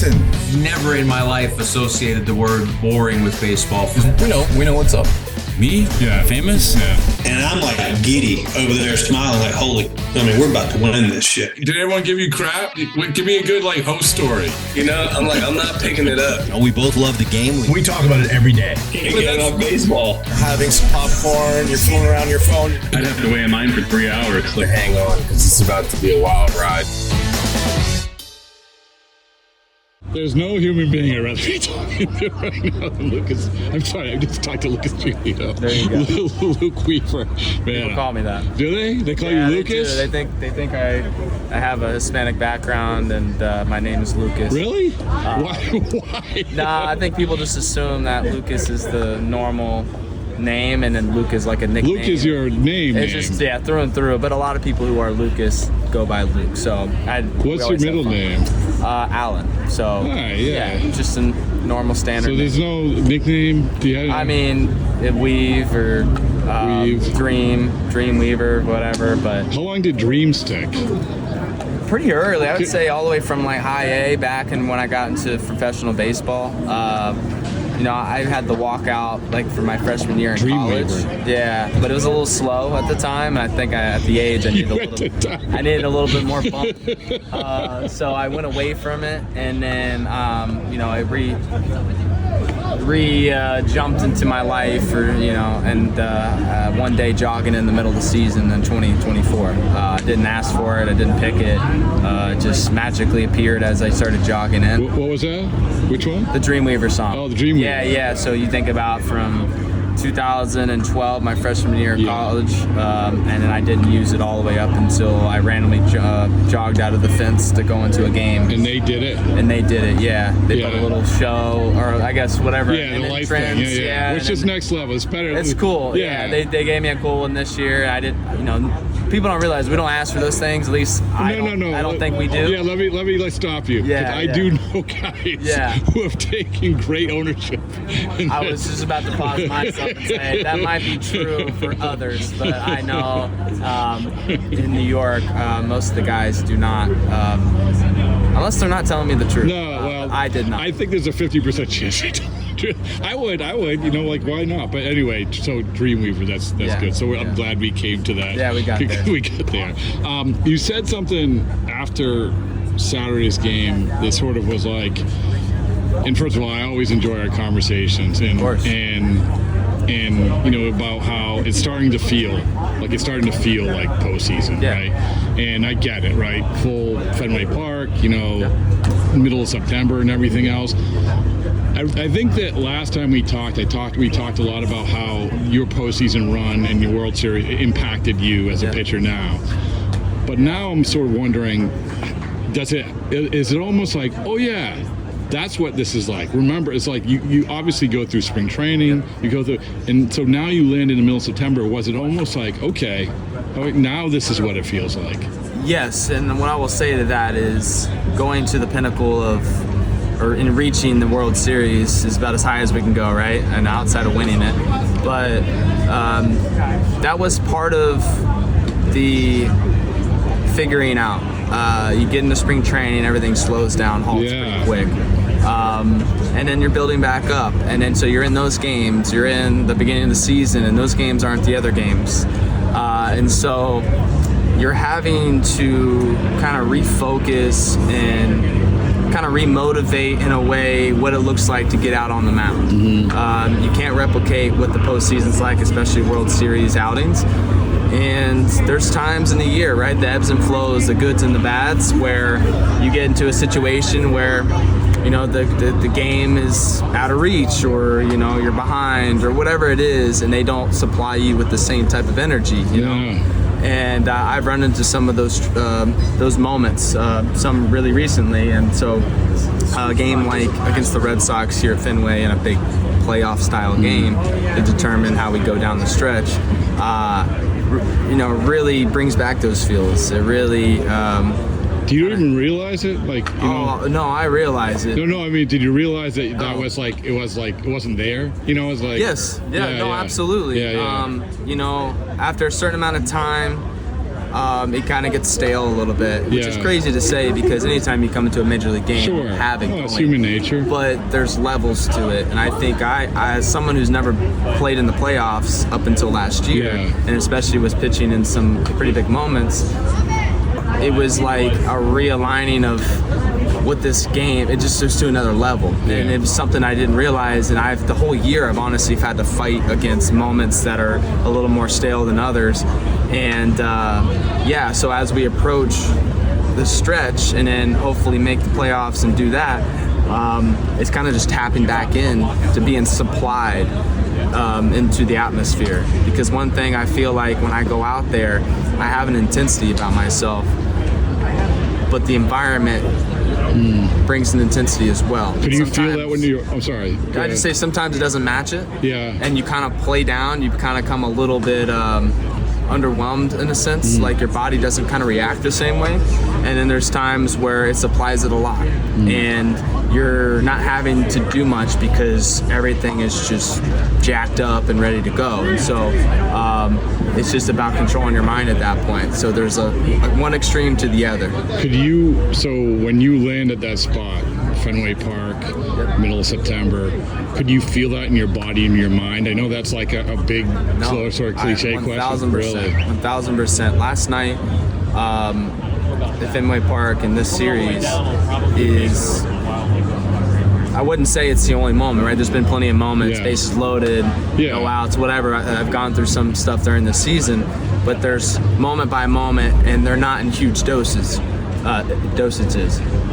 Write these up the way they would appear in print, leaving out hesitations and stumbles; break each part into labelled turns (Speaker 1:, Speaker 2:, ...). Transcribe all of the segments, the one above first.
Speaker 1: listen.
Speaker 2: Never in my life associated the word boring with baseball.
Speaker 3: We know what's up.
Speaker 4: Me? Yeah. Famous? Yeah.
Speaker 5: And I'm like giddy over there smiling like, we're about to win this shit.
Speaker 4: Did everyone give you crap? Give me a good host story.
Speaker 3: I'm not picking it up.
Speaker 6: We both love the game.
Speaker 1: We talk about it every day.
Speaker 3: Getting on baseball.
Speaker 6: Having some popcorn, you're fooling around your phone.
Speaker 7: I'd have to wait in line for 3 hours.
Speaker 3: Hang on, because it's about to be a wild ride.
Speaker 4: There's no human being I'd rather be talking to right now than Lucas. I'm sorry, I just talked to Lucas Giolito.
Speaker 8: There you go.
Speaker 4: Luke Weaver. Man,
Speaker 8: people call me that.
Speaker 4: Do they? They call you Lucas?
Speaker 8: They think I have a Hispanic background and my name is Lucas.
Speaker 4: Really? Why?
Speaker 8: Nah, I think people just assume that Lucas is the normal name and then Luke is like a nickname.
Speaker 4: Luke is your name.
Speaker 8: It's just through and through. But a lot of people who are Lucas go by Luke. So
Speaker 4: what's your middle name?
Speaker 8: Alan. So just a normal standard.
Speaker 4: So there's no nickname.
Speaker 8: Weave or Dream Weaver, whatever. But
Speaker 4: how long did Dream stick?
Speaker 8: Pretty early, I would say, all the way from high A back and when I got into professional baseball. I had the walkout for my freshman year in college.
Speaker 4: Weaver.
Speaker 8: Yeah, but it was a little slow at the time. And I think at the age I needed a little bit more bump. So I went away from it, and then I jumped into my life, and one day jogging in the middle of the season in 2024. I didn't ask for it. I didn't pick it. It just magically appeared as I started jogging in.
Speaker 4: What was that? Which one?
Speaker 8: The Dreamweaver song.
Speaker 4: Oh, the Dreamweaver.
Speaker 8: Yeah. So you think about from 2012, my freshman year of college, and then I didn't use it all the way up until I randomly jogged out of the fence to go into a game.
Speaker 4: And they did it?
Speaker 8: They put a little show, or I guess whatever.
Speaker 4: Yeah, the life thing. Yeah. Which is next level. It's better.
Speaker 8: It's cool. Yeah. They gave me a cool one this year. I did, people don't realize we don't ask for those things. At least I don't think we do.
Speaker 4: Yeah, let's stop you.
Speaker 8: Yeah,
Speaker 4: I do know guys who have taken great ownership.
Speaker 8: I was just about to pause myself and say that might be true for others, but I know in New York, most of the guys do not, unless they're not telling me the truth.
Speaker 4: No,
Speaker 8: I did not.
Speaker 4: I think there's a 50% chance they tell me the truth. I would, why not? But anyway, so Dreamweaver, that's good. So I'm glad we came to that.
Speaker 8: Yeah, we got there.
Speaker 4: We got there. You said something after Saturday's game that sort of was like, and first of all, I always enjoy our conversations, and about how it's starting to feel like postseason, right? And I get it, right? Full Fenway Park, middle of September and everything else. I think that last time we talked a lot about how your postseason run and your World Series impacted you as a pitcher now. But now I'm sort of wondering, is it almost like, oh yeah, that's what this is like? Remember, it's like you obviously go through spring training, you go through, and so now you land in the middle of September. Was it almost like, okay, now this is what it feels like?
Speaker 8: Yes, and what I will say to that is going to the pinnacle in reaching the World Series is about as high as we can go, right? And outside of winning it. But that was part of the figuring out. You get into spring training, everything slows down, halts pretty quick. And then you're building back up. And then so you're in those games, you're in the beginning of the season, and those games aren't the other games. And so you're having to kind of refocus and kind of remotivate in a way what it looks like to get out on the mound. Mm-hmm. You can't replicate what the postseason's like, especially World Series outings. And there's times in the year, right, the ebbs and flows, the goods and the bads, where you get into a situation where, the game is out of reach, or, you're behind, or whatever it is, and they don't supply you with the same type of energy, you know? And I've run into some of those moments, some really recently. And so a game like against the Red Sox here at Fenway in a big playoff style game to determine how we go down the stretch, really brings back those feels. It really...
Speaker 4: Do you even realize it?
Speaker 8: No, I realize it.
Speaker 4: No, I mean, did you realize that was it wasn't there? It was like...
Speaker 8: Yes, absolutely.
Speaker 4: Yeah.
Speaker 8: After a certain amount of time, it kind of gets stale a little bit, which is
Speaker 4: Yeah.
Speaker 8: crazy to say because anytime you come into a major league game,
Speaker 4: Sure.
Speaker 8: you have it
Speaker 4: It's
Speaker 8: going.
Speaker 4: human nature.
Speaker 8: But there's levels to it, and I think I as someone who's never played in the playoffs up until last year,
Speaker 4: Yeah.
Speaker 8: and especially was pitching in some pretty big moments, it was like a realigning of what this game, it just goes to another level. And it was something I didn't realize, and the whole year I've honestly had to fight against moments that are a little more stale than others. And so as we approach the stretch and then hopefully make the playoffs and do that, it's kind of just tapping back in to being supplied into the atmosphere. Because one thing I feel like when I go out there, I have an intensity about myself, but the environment brings an intensity as well.
Speaker 4: Could you feel that when you're? I'm sorry.
Speaker 8: Can I just say sometimes it doesn't match it?
Speaker 4: Yeah.
Speaker 8: And you kind of play down. You kind of come a little bit underwhelmed in a sense. Like your body doesn't kind of react the same way. And then there's times where it supplies it a lot, and you're not having to do much because everything is just jacked up and ready to go. And so it's just about controlling your mind at that point. So there's a one extreme to the other.
Speaker 4: Could you? So when you land at that spot, Fenway Park, middle of September, could you feel that in your body and your mind? I know that's like a big, sort of cliche question.
Speaker 8: 1,000%.
Speaker 4: Really?
Speaker 8: 1,000%. Last night, at Fenway Park in this series is, I wouldn't say it's the only moment, right? There's been plenty of moments,
Speaker 4: Yeah.
Speaker 8: bases loaded, no outs, whatever. I've gone through some stuff during the season, but there's moment by moment, and they're not in huge dosages.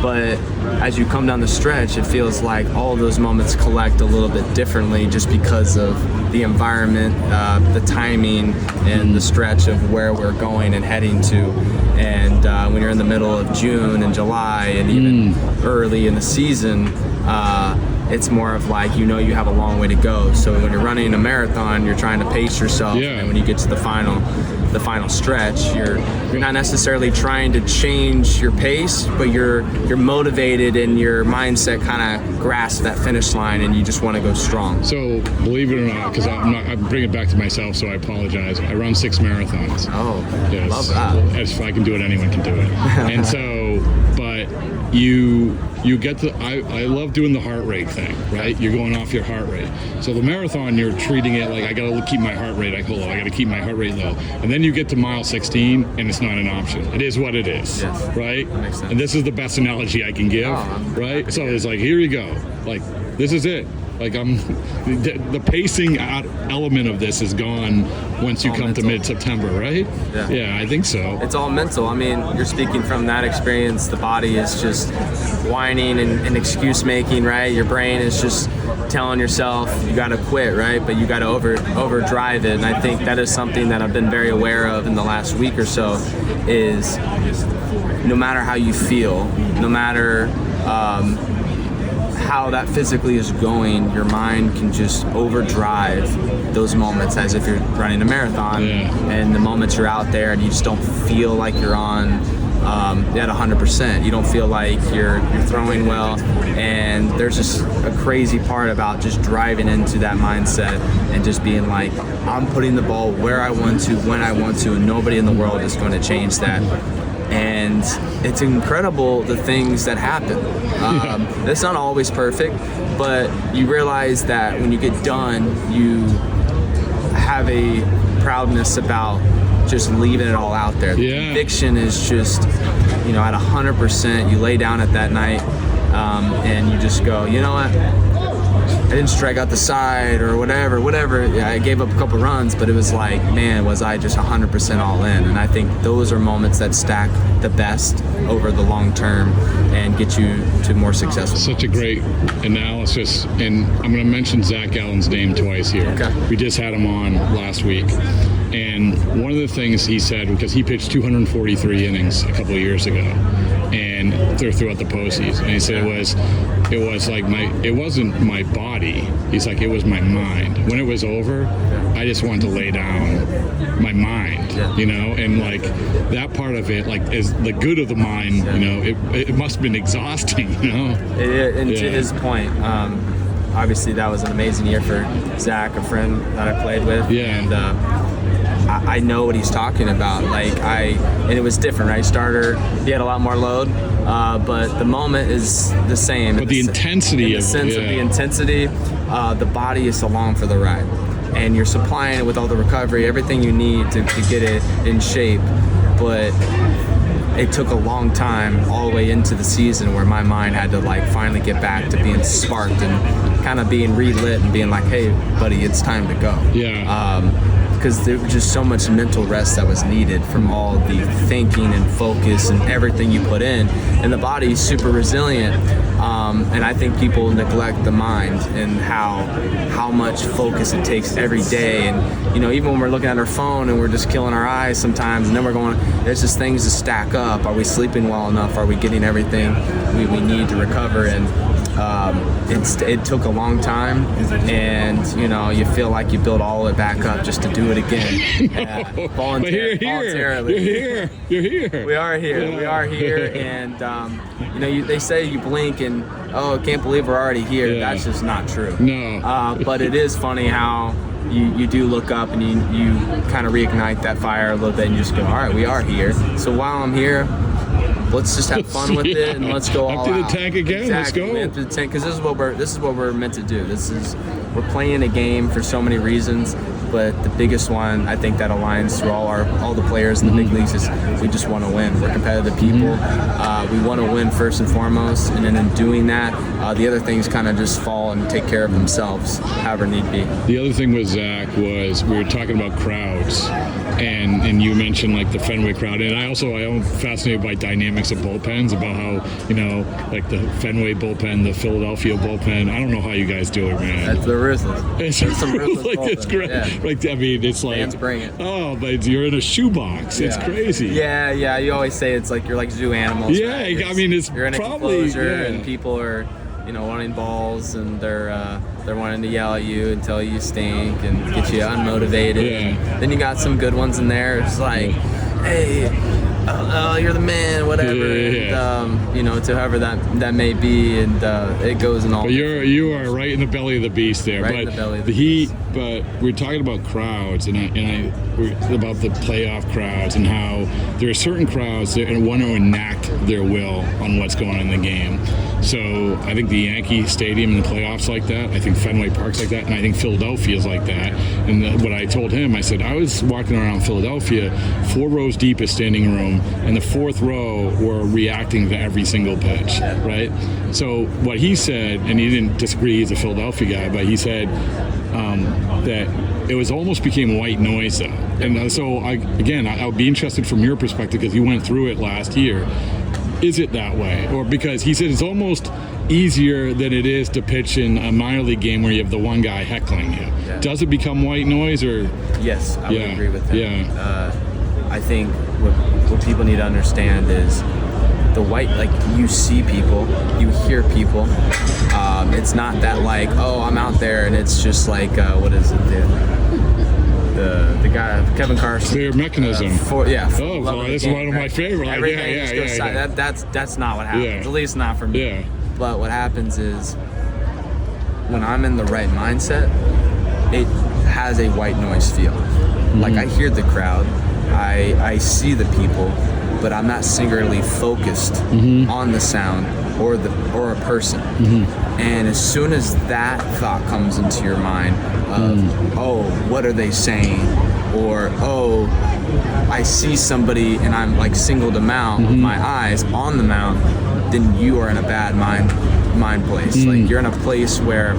Speaker 8: But as you come down the stretch, it feels like all of those moments collect a little bit differently just because of the environment, the timing, and the stretch of where we're going and heading to. And when you're in the middle of June and July and even early in the season, it's more of like, you have a long way to go. So when you're running a marathon, you're trying to pace yourself.
Speaker 4: Yeah.
Speaker 8: And when you get to the final stretch, you're not necessarily trying to change your pace, but you're motivated and your mindset kind of grasps that finish line, and you just want to go strong.
Speaker 4: So believe it or not, because I'm bringing it back to myself, so I apologize. I run 6 marathons.
Speaker 8: Oh,
Speaker 4: Yes.
Speaker 8: love that.
Speaker 4: If I can do it, anyone can do it. And so, but you get to, I love doing the heart rate thing, right? You're going off your heart rate. So the marathon, you're treating it like, I got to keep my heart rate low. I got to keep my heart rate low. And then you get to mile 16 and it's not an option. It is what it is,
Speaker 8: Yes.
Speaker 4: right?
Speaker 8: That makes sense.
Speaker 4: And this is the best analogy I can give, right? So it's like, here you go. Like, this is it. Like the pacing element of this is gone once you come
Speaker 8: mental.
Speaker 4: to mid-September, right? Yeah, I think so.
Speaker 8: It's all mental. I mean, you're speaking from that experience. The body is just whining and excuse making, right? Your brain is just telling yourself you got to quit, right? But you got to overdrive it. And I think that is something that I've been very aware of in the last week or so is no matter how you feel, no matter how that physically is going, your mind can just overdrive those moments as if you're running a marathon. And the moments you're out there and you just don't feel like you're on at 100%. You don't feel like you're throwing well. And there's just a crazy part about just driving into that mindset and just being like, I'm putting the ball where I want to, when I want to, and nobody in the world is going to change that. And it's incredible the things that happen. It's not always perfect, but you realize that when you get done, you have a proudness about just leaving it all out there. The conviction is just, at 100%. You lay down at that night and you just go, you know what? I didn't strike out the side or whatever. Yeah, I gave up a couple runs, but it was like, man, was I just 100% all in? And I think those are moments that stack the best over the long term and get you to more successful.
Speaker 4: Such a great analysis, and I'm going to mention Zach Allen's name twice here.
Speaker 8: Okay.
Speaker 4: We just had him on last week, and one of the things he said, because he pitched 243 innings a couple of years ago, and throughout the postseason, and he said it was like it wasn't my body. He's like, it was my mind. When it was over, I just wanted to lay down my mind, and like that part of it, like is the good of the mind, it must have been exhausting,
Speaker 8: And to his point, obviously that was an amazing year for Zach, a friend that I played with.
Speaker 4: Yeah.
Speaker 8: And I know what he's talking about. And it was different, right? Starter, he had a lot more load, but the moment is the same.
Speaker 4: But the intensity
Speaker 8: in the sense of the intensity, the body is along for the ride, and you're supplying it with all the recovery, everything you need to get it in shape. But it took a long time, all the way into the season, where my mind had to finally get back to being sparked and kind of being relit and being like, hey, buddy, it's time to go. Because there was just so much mental rest that was needed from all the thinking and focus and everything you put in. And the body is super resilient. And I think people neglect the mind and how much focus it takes every day. And, even when we're looking at our phone and we're just killing our eyes sometimes, and then we're going, there's just things to stack up. Are we sleeping well enough? Are we getting everything we need to recover? And it took a long time, and you feel like you build all of it back up just to do it again. Voluntarily.
Speaker 4: You're here.
Speaker 8: We are here.
Speaker 4: Yeah.
Speaker 8: We are here, and they say you blink and I can't believe we're already here.
Speaker 4: Yeah.
Speaker 8: That's just not true.
Speaker 4: No.
Speaker 8: But it is funny how you do look up and you kind of reignite that fire a little bit and you just go, all right, we are here. So while I'm here, let's just have fun with it and let's go all out.
Speaker 4: Empty the tank again.
Speaker 8: Exactly.
Speaker 4: Let's go.
Speaker 8: Empty the tank, because this is what we're meant to do. We're playing a game for so many reasons, but the biggest one I think that aligns through all the players in the big leagues is we just want to win. We're competitive people. We want to win first and foremost, and then in doing that, the other things kind of just fall and take care of themselves, however need be.
Speaker 4: The other thing with Zach was we were talking about crowds, and you mentioned the Fenway crowd, and I'm fascinated by dynamics of bullpens, about how the Fenway bullpen, the Philadelphia bullpen. I don't know how you guys do it, man.
Speaker 8: That's the ruthless.
Speaker 4: It's
Speaker 8: some ruthless
Speaker 4: it's great.
Speaker 8: Yeah.
Speaker 4: It's like
Speaker 8: fans bring it.
Speaker 4: Oh, but you're in a shoebox. Yeah. It's crazy.
Speaker 8: Yeah. You always say it's like you're like zoo animals.
Speaker 4: Yeah,
Speaker 8: right?
Speaker 4: it's
Speaker 8: you're in a
Speaker 4: probably
Speaker 8: enclosure and people are wanting balls, and they're wanting to yell at you and tell you stink and get you unmotivated.
Speaker 4: Yeah.
Speaker 8: And then you got some good ones in there. It's like, hey, you're the man, whatever.
Speaker 4: Yeah.
Speaker 8: And to whoever that may be, and it goes in all.
Speaker 4: But you are right in the belly of the beast there.
Speaker 8: Right in the belly of the beast.
Speaker 4: But we're talking about crowds, and we're about the playoff crowds, and how there are certain crowds that want to enact their will on what's going on in the game. So I think the Yankee Stadium in the playoffs like that. I think Fenway Park's like that, and I think Philadelphia's like that. And what I told him, I said I was walking around Philadelphia, 4 rows deep is standing room, and the 4th row were reacting to every single pitch, right? So what he said, and he didn't disagree, he's a Philadelphia guy, but he said that it was almost became white noise though. And so I would be interested from your perspective, because you went through it last year. Is it that way? Or because he said it's almost easier than it is to pitch in a minor league game where you have the one guy heckling you. Yeah. Does it become white noise, or?
Speaker 8: Yes, I would agree with that.
Speaker 4: Yeah.
Speaker 8: I think what people need to understand is the white, you see people, you hear people. It's not that I'm out there and it's just what is it, the guy, Kevin Carson.
Speaker 4: Their mechanism.
Speaker 8: Well,
Speaker 4: that's one of my favorite.
Speaker 8: That's not what happens.
Speaker 4: Yeah.
Speaker 8: At least not for me.
Speaker 4: Yeah.
Speaker 8: But what happens is when I'm in the right mindset, it has a white noise feel. I hear the crowd, I see the people, but I'm not singularly focused on the sound or a person. And as soon as that thought comes into your mind of, what are they saying? Or, I see somebody and I'm singled them out with my eyes on the mound, then you are in a bad mind place. You're in a place where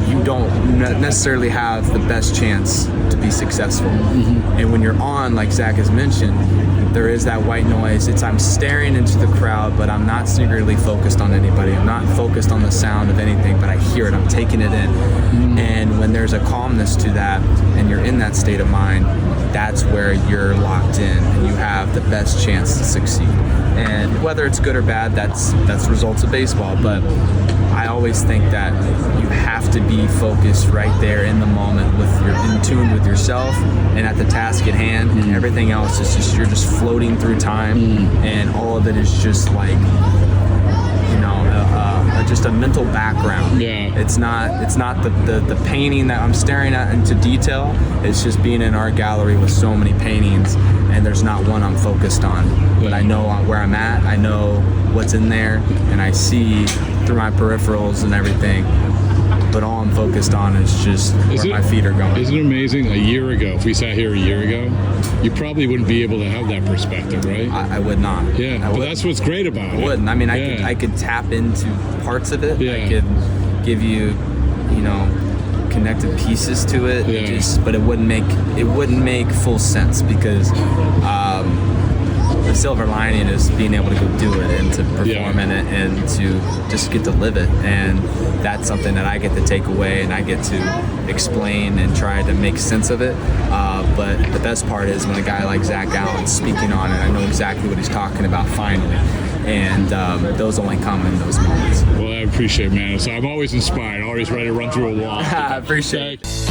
Speaker 8: you don't necessarily have the best chance to be successful. And when you're on, like Zach has mentioned, there is that white noise. I'm staring into the crowd, but I'm not singularly focused on anybody. I'm not focused on the sound of anything, but I hear it. I'm taking it in. And when there's a calmness to that, and you're in that state of mind, that's where you're locked in, and you have the best chance to succeed. And whether it's good or bad, that's results of baseball. But I always think that you have to be focused right there in the moment, you're in tune with yourself and at the task at hand, and everything else is just, you're just floating through time, and all of it is just just a mental background.
Speaker 4: Yeah.
Speaker 8: It's not the painting that I'm staring at into detail. It's just being in art gallery with so many paintings, and there's not one I'm focused on. But I know where I'm at. I know what's in there, and I see through my peripherals and everything. But all I'm focused on is just where my feet are going.
Speaker 4: Isn't it amazing? A year ago, if we sat here a year ago, you probably wouldn't be able to have that perspective, right?
Speaker 8: I would not.
Speaker 4: Yeah, but that's what's great about it.
Speaker 8: I wouldn't. I mean, I could tap into parts of it.
Speaker 4: Yeah.
Speaker 8: I could give you, connected pieces to it.
Speaker 4: Yeah.
Speaker 8: But it wouldn't make full sense because the silver lining is being able to go do it and to perform in it and to just get to live it. And that's something that I get to take away and I get to explain and try to make sense of it. But the best part is when a guy like Zach Allen's speaking on it, I know exactly what he's talking about finally. And those only come in those moments.
Speaker 4: Well, I appreciate it, man. So I'm always inspired, always ready to run through a wall.
Speaker 8: I appreciate it.